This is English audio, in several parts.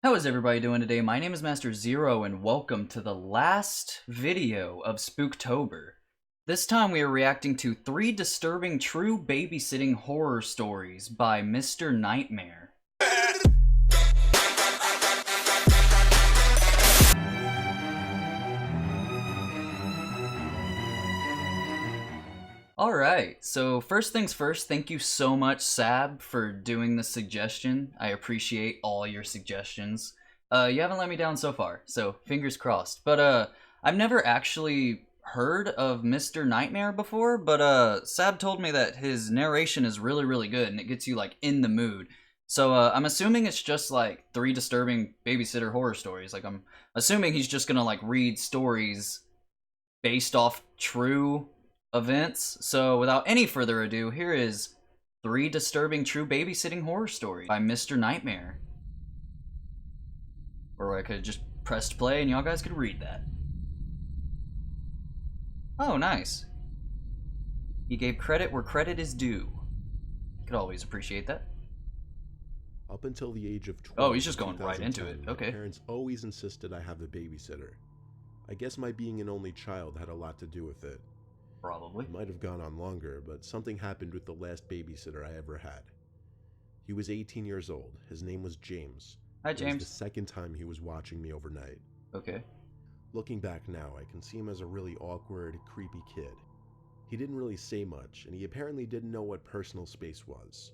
How is everybody doing today? My name is Master Zero and welcome to the last video of Spooktober. This time we are reacting to 3 disturbing true babysitting horror stories by Mr. Nightmare. Alright, so first things first, thank you so much, Sab, for doing this suggestion. I appreciate all your suggestions. You haven't let me down so far, so fingers crossed. But, I've never actually heard of Mr. Nightmare before, but, Sab told me that his narration is really good, and it gets you, like, in the mood. So, I'm assuming it's just, like, 3 disturbing babysitter horror stories. Like, I'm assuming he's just gonna, like, read stories based off true events. So without any further ado, here is 3 disturbing true babysitting horror stories by Mr. Nightmare. Or I could just press play and y'all guys could read that. Oh, nice. He gave credit where credit is due. Could always appreciate that. Up until the age of 12, oh, he's just going right into it. Okay. My parents always insisted I have a babysitter. I guess my being an only child had a lot to do with it. Probably. It might have gone on longer, but something happened with the last babysitter I ever had. He was 18 years old. His name was James. Hi, James. It was the second time he was watching me overnight. Okay. Looking back now, I can see him as a really awkward, creepy kid. He didn't really say much, and he apparently didn't know what personal space was.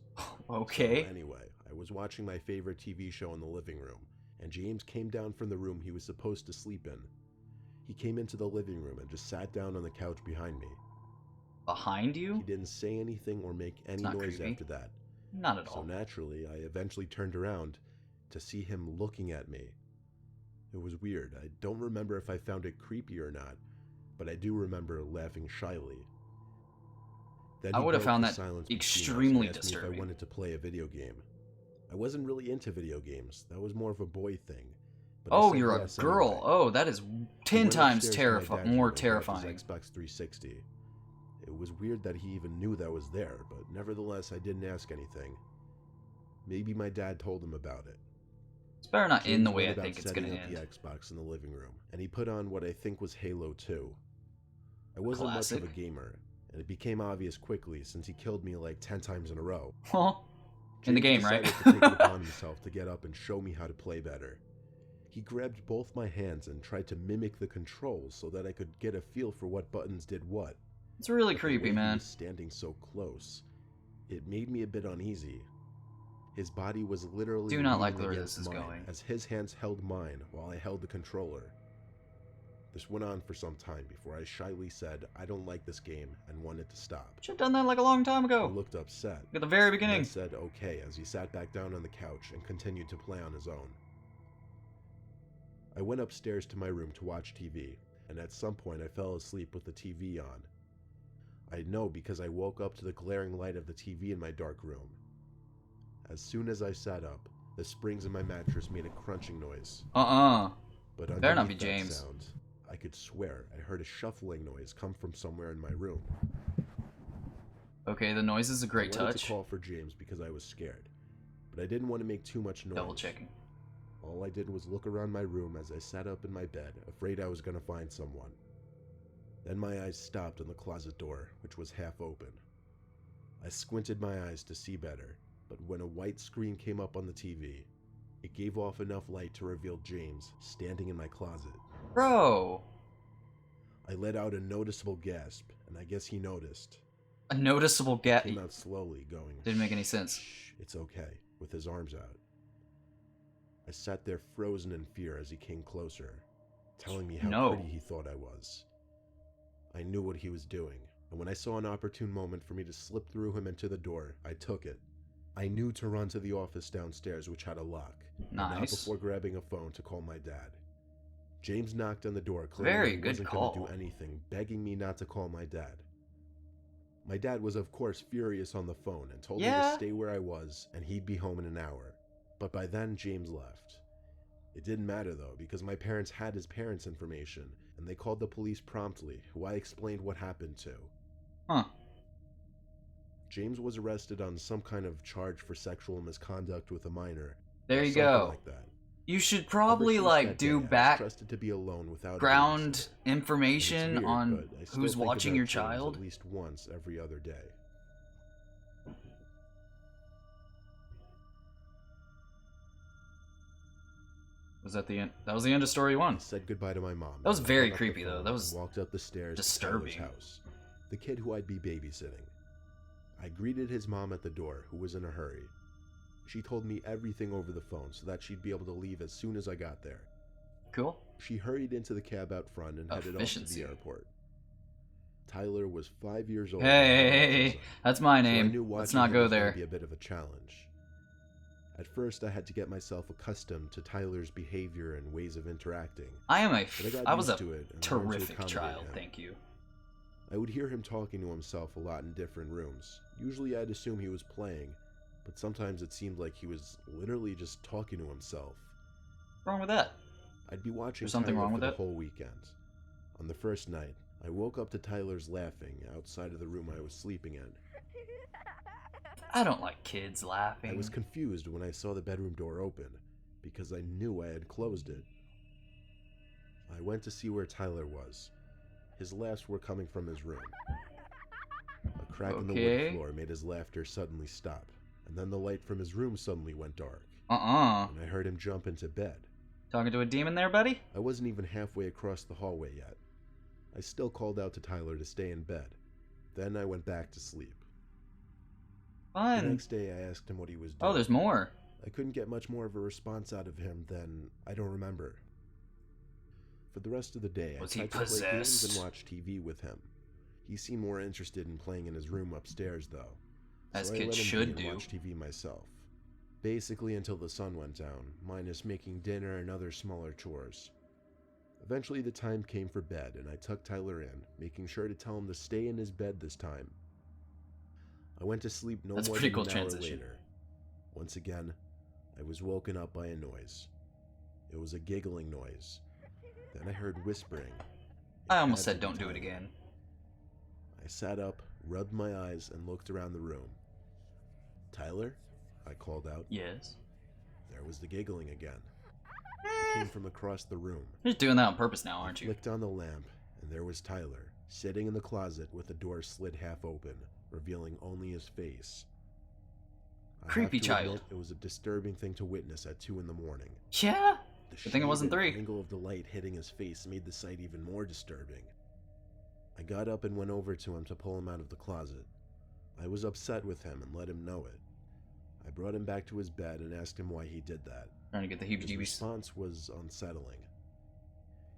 Okay. So anyway, I was watching my favorite TV show in the living room, and James came down from the room he was supposed to sleep in. He came into the living room and just sat down on the couch behind me. Behind you? He didn't say anything or make any noise creepy. after that. Not at all. So naturally, I eventually turned around to see him looking at me. It was weird. I don't remember if I found it creepy or not, but I do remember laughing shyly. Then I would have found that silence extremely asked disturbing. me if I wanted to play a video game. I wasn't really into video games. That was more of a boy thing. But oh, you're a girl. Anyway. Oh, that is 10 times more terrifying. terrifying. Xbox 360. It was weird that he even knew that was there, but nevertheless, I didn't ask anything. Maybe my dad told him about it. It's better not James end the way I went about think it's gonna setting up end. the Xbox in the living room, and he put on what I think was Halo 2. I wasn't Classic. much of a gamer, and it became obvious quickly since he killed me like 10 times in a row. Huh? In the game, right? James decided to take it upon himself to get up and show me how to play better. He grabbed both my hands and tried to mimic the controls so that I could get a feel for what buttons did what. It's really But creepy, the way man. He was standing so close, it made me a bit uneasy. His body was literally Do not like leaning where against this is mine, going. as his hands held mine while I held the controller. This went on for some time before I shyly said I don't like this game and wanted to stop. Should have done that like a long time He ago. looked upset. At the very And beginning. I said okay as he sat back down on the couch and continued to play on his own. I went upstairs to my room to watch TV, and at some point I fell asleep with the TV on. I know because I woke up to the glaring light of the TV in my dark room. As soon as I sat up, the springs in my mattress made a crunching noise. But Better not be underneath that James. sound, I could swear I heard a shuffling noise come from somewhere in my room. Okay, the noise is a great I wanted touch. to call for James because I was scared, but I didn't want to make too much noise. Double checking. All I did was look around my room as I sat up in my bed, afraid I was going to find someone. Then my eyes stopped on the closet door, which was half open. I squinted my eyes to see better, but when a white screen came up on the TV, it gave off enough light to reveal James standing in my closet. Bro! I let out a noticeable gasp, and I guess he noticed. A noticeable gap. He came out slowly, going, Didn't make any sense. "Shh, it's okay," with his arms out. I sat there frozen in fear as he came closer, telling me how pretty he thought I was. I knew what he was doing, and when I saw an opportune moment for me to slip through him into the door, I took it. I knew to run to the office downstairs, which had a lock, but not before grabbing a phone to call my dad. James knocked on the door, claiming he wasn't going to do anything, begging me not to call my dad. My dad was of course furious on the phone and told me to stay where I was and he'd be home in an hour. But by then, James left. It didn't matter though, because my parents had his parents' information, and they called the police promptly, who I explained what happened to. Huh. James was arrested on some kind of charge for sexual misconduct with a minor. There you go. Like that. You should Ever probably since like that do day, I was trusted to be alone without a background babysitter. information And it's weird, on but I still who's think watching about your James child. at least once every other day. Was that the end? That was the end of story 1. I said goodbye to my mom. That was and very hung up the creepy, though. phone That was and walked up the stairs disturbing. to Tyler's house, the kid who I'd be babysitting. I greeted his mom at the door, who was in a hurry. She told me everything over the phone so that she'd be able to leave as soon as I got there. Cool. She hurried into the cab out front and headed off to the airport. Tyler was 5 years old. Hey, that's my name. So I knew Let's not go there. Would be a bit of a challenge. At first, I had to get myself accustomed to Tyler's behavior and ways of interacting. I was a terrific child, thank you. I would hear him talking to himself a lot in different rooms. Usually I'd assume he was playing, but sometimes it seemed like he was literally just talking to himself. What's wrong with that? I'd be watching There's something Tyler wrong with for the that? whole weekend. On the first night, I woke up to Tyler's laughing outside of the room I was sleeping in. I don't like kids laughing. I was confused when I saw the bedroom door open, because I knew I had closed it. I went to see where Tyler was. His laughs were coming from his room. A crack in the wood floor made his laughter suddenly stop, and then the light from his room suddenly went dark. And I heard him jump into bed. Talking to a demon there, buddy? I wasn't even halfway across the hallway yet. I still called out to Tyler to stay in bed. Then I went back to sleep. Fun. The next day I asked him what he was doing. Oh, there's more. I couldn't get much more of a response out of him than, I don't remember. For the rest of the day, I tried to play games and watch TV with him. He seemed more interested in playing in his room upstairs, though. As kids should do. I watch TV myself. Basically until the sun went down, minus making dinner and other smaller chores. Eventually the time came for bed, and I tucked Tyler in, making sure to tell him to stay in his bed this time. I went to sleep no more than an hour later. Once again, I was woken up by a noise. It was a giggling noise. Then I heard whispering. I almost said don't do it again. I sat up, rubbed my eyes, and looked around the room. Tyler? I called out. Yes. There was the giggling again. It came from across the room. You're doing that on purpose now, aren't you? I flicked on the lamp, and there was Tyler, sitting in the closet with the door slid half open, revealing only his face. Creepy child. Admit, it was a disturbing thing to witness at 2 in the morning. Yeah? The Good thing it wasn't 3. The angle of the light hitting his face made the sight even more disturbing. I got up and went over to him to pull him out of the closet. I was upset with him and let him know it. I brought him back to his bed and asked him why he did that. Trying to get the heebie-jeebies. His response was unsettling.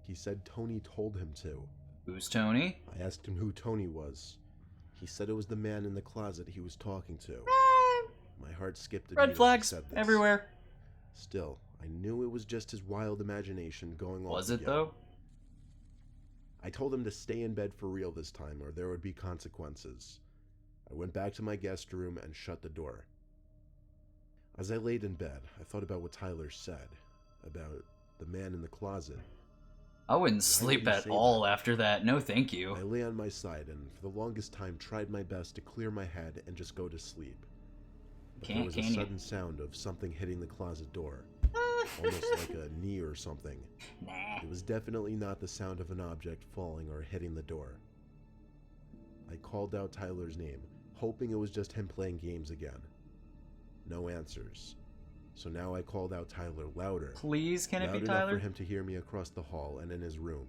He said Tony told him to. Who's Tony? I asked him who Tony was. He said it was the man in the closet he was talking to. My heart skipped a beat. Red flags everywhere. Still, I knew it was just his wild imagination going on. Was it though? I told him to stay in bed for real this time or there would be consequences. I went back to my guest room and shut the door. As I laid in bed, I thought about what Tyler said, about the man in the closet. I wouldn't sleep at all after that, no thank you. I lay on my side and for the longest time tried my best to clear my head and just go to sleep. But there was a sudden sound of something hitting the closet door, almost like a knee or something. Nah. It was definitely not the sound of an object falling or hitting the door. I called out Tyler's name, hoping it was just him playing games again. No answers. So now I called out Tyler louder. Please, can it be Tyler? Loud enough for him to hear me across the hall and in his room.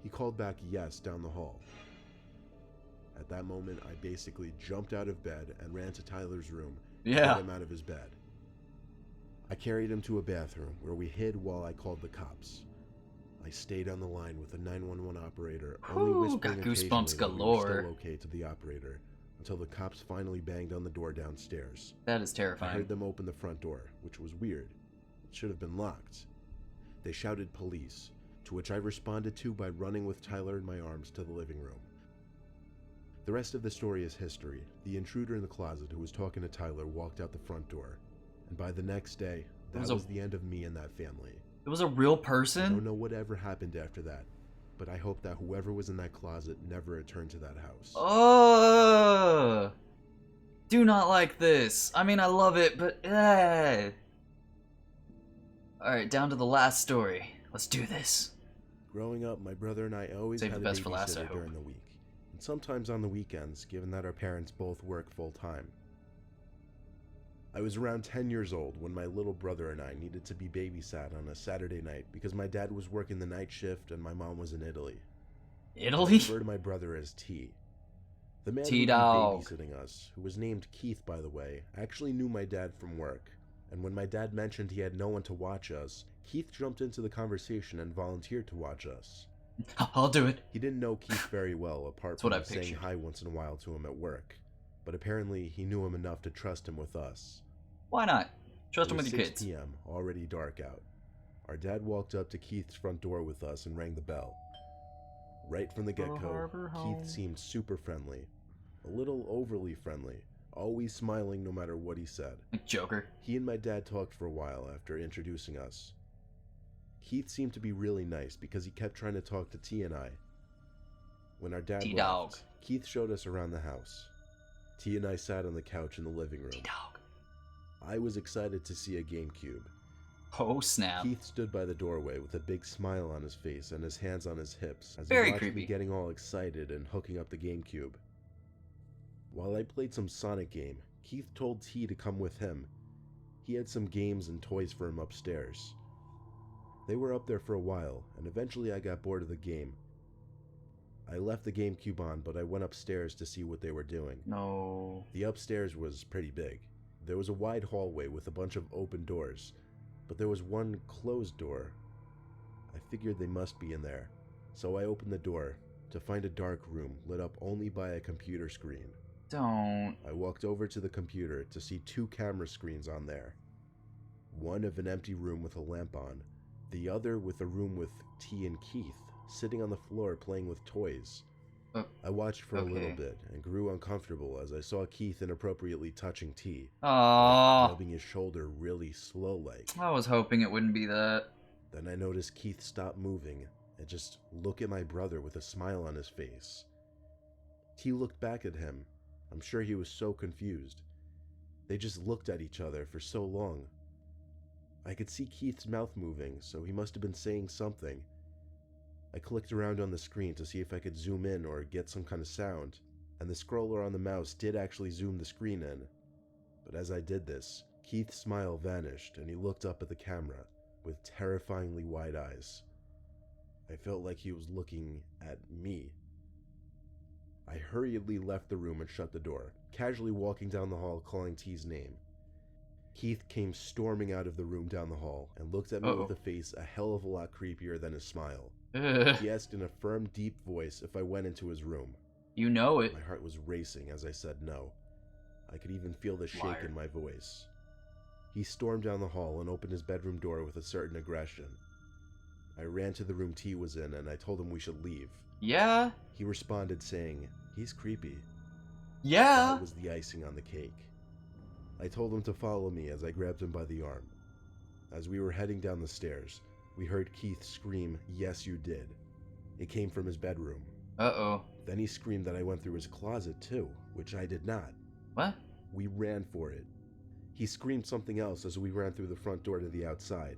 He called back yes down the hall. At that moment, I basically jumped out of bed and ran to Tyler's room to get him out of his bed. I carried him to a bathroom where we hid while I called the cops. I stayed on the line with the 911 operator, only whispering occasionally that we were still okay to the operator, until the cops finally banged on the door downstairs. That is terrifying. I heard them open the front door, which was weird. It should have been locked. They shouted police, to which I responded to by running with Tyler in my arms to the living room. The rest of the story is history. The intruder in the closet who was talking to Tyler walked out the front door, and by the next day, that was the end of me and that family. It was a real person? I don't know whatever happened after that, but I hope that whoever was in that closet never returned to that house. Oh, do not like this. I mean, I love it, but Alright, down to the last story. Let's do this. Growing up, my brother and I always Save had the a best for last, I babysitter hope. during the week, and sometimes on the weekends, given that our parents both work full-time. I was around 10 years old when my little brother and I needed to be babysat on a Saturday night because my dad was working the night shift and my mom was in Italy. Italy? I refer to my brother as T. The man who would be T-Dog. babysitting us, who was named Keith by the way, actually knew my dad from work, and when my dad mentioned he had no one to watch us, Keith jumped into the conversation and volunteered to watch us. I'll do it. He didn't know Keith very well, apart That's what from I saying pictured. hi once in a while to him at work, but apparently he knew him enough to trust him with us. Why not? Trust It him was with your 6 kids. p.m., already dark out. Our dad walked up to Keith's front door with us and rang the bell. Right from the get-go, Keith seemed super friendly. A little overly friendly, always smiling no matter what he said. Joker. He and my dad talked for a while after introducing us. Keith seemed to be really nice because he kept trying to talk to T and I. When our dad T-Dog. left, Keith showed us around the house. T and I sat on the couch in the living room. T-Dog. I was excited to see a GameCube. Oh, snap. Keith stood by the doorway with a big smile on his face and his hands on his hips as Very he watched creepy. me getting all excited and hooking up the GameCube. While I played some Sonic game, Keith told T to come with him. He had some games and toys for him upstairs. They were up there for a while, and eventually I got bored of the game. I left the GameCube on, but I went upstairs to see what they were doing. No. The upstairs was pretty big. There was a wide hallway with a bunch of open doors, but there was one closed door. I figured they must be in there, so I opened the door to find a dark room lit up only by a computer screen. Don't. I walked over to the computer to see 2 camera screens on there. One of an empty room with a lamp on, the other with a room with T and Keith sitting on the floor playing with toys. I watched for a little bit and grew uncomfortable as I saw Keith inappropriately touching T, Aww. rubbing his shoulder really slow-like. I was hoping it wouldn't be that. Then I noticed Keith stop moving and just look at my brother with a smile on his face. T looked back at him. I'm sure he was so confused. They just looked at each other for so long. I could see Keith's mouth moving, so he must have been saying something. I clicked around on the screen to see if I could zoom in or get some kind of sound, and the scroller on the mouse did actually zoom the screen in. But as I did this, Keith's smile vanished and he looked up at the camera with terrifyingly wide eyes. I felt like he was looking at me. I hurriedly left the room and shut the door, casually walking down the hall calling T's name. Keith came storming out of the room down the hall and looked at me with a face a hell of a lot creepier than his smile. He asked in a firm, deep voice if I went into his room. You know it. My heart was racing as I said no. I could even feel the shake in my voice. He stormed down the hall and opened his bedroom door with a certain aggression. I ran to the room T was in and I told him we should leave. Yeah? He responded saying, "He's creepy." Yeah? That was the icing on the cake. I told him to follow me as I grabbed him by the arm. As we were heading down the stairs, we heard Keith scream, "Yes, you did." It came from his bedroom. Uh-oh. Then he screamed that I went through his closet too, which I did not. What? We ran for it. He screamed something else as we ran through the front door to the outside.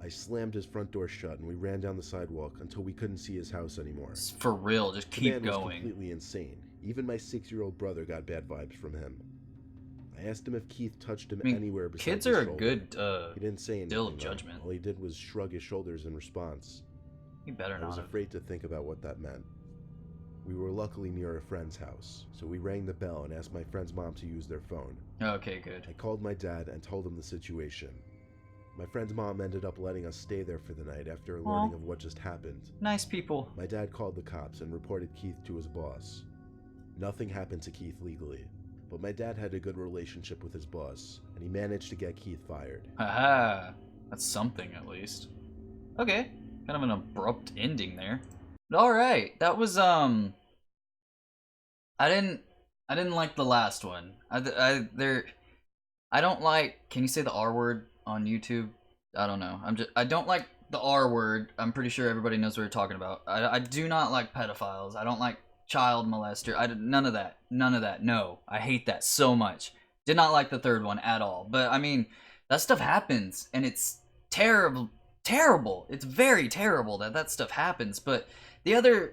I slammed his front door shut and we ran down the sidewalk until we couldn't see his house anymore. For real, just The keep man was going. completely insane. Even my 6-year-old brother got bad vibes from him. I asked him if Keith touched him anywhere besides kids his are a shoulder. good, He didn't say anything. deal of though. judgment. All he did was shrug his shoulders in response. You better I not was have. afraid to think about what that meant. We were luckily near a friend's house, so we rang the bell and asked my friend's mom to use their phone. Okay, good. I called my dad and told him the situation. My friend's mom ended up letting us stay there for the night after learning of what just happened. Nice people. My dad called the cops and reported Keith to his boss. Nothing happened to Keith legally, but my dad had a good relationship with his boss, and he managed to get Keith fired. Haha. That's something, at least. Okay. Kind of an abrupt ending there. Alright, that was, I didn't like the last one. I don't like, can you say the R word on YouTube? I don't know. I don't like the R word. I'm pretty sure everybody knows what we're talking about. I do not like pedophiles. I don't like child molester. None of that. None of that. No. I hate that so much. Did not like the third one at all. But, I mean, that stuff happens, and it's terrible. It's very terrible that stuff happens. But the other,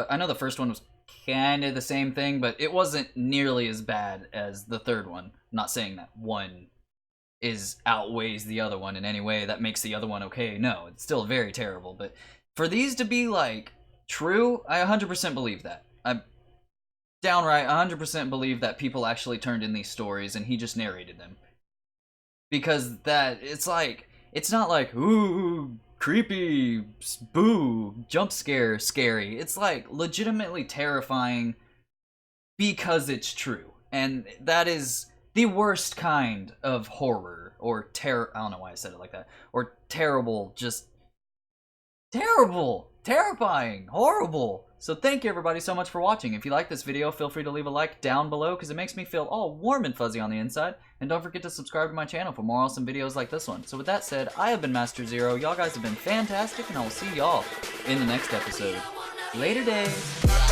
I know the first one was kind of the same thing, but it wasn't nearly as bad as the third one. I'm not saying that one outweighs the other one in any way that makes the other one okay. No, it's still very terrible. But for these to be like true, I 100% believe that. I downright 100% believe that people actually turned in these stories and he just narrated them. Because that, it's like, it's not like, ooh, creepy, boo, jump scare, scary. It's like legitimately terrifying because it's true. And that is the worst kind of horror or terror. I don't know why I said it like that. Or terrible, just terrible, terrifying, horrible. So thank you everybody so much for watching. If you like this video, feel free to leave a like down below because it makes me feel all warm and fuzzy on the inside. And don't forget to subscribe to my channel for more awesome videos like this one. So with that said, I have been Master Zero. Y'all guys have been fantastic, and I will see y'all in the next episode. Later days.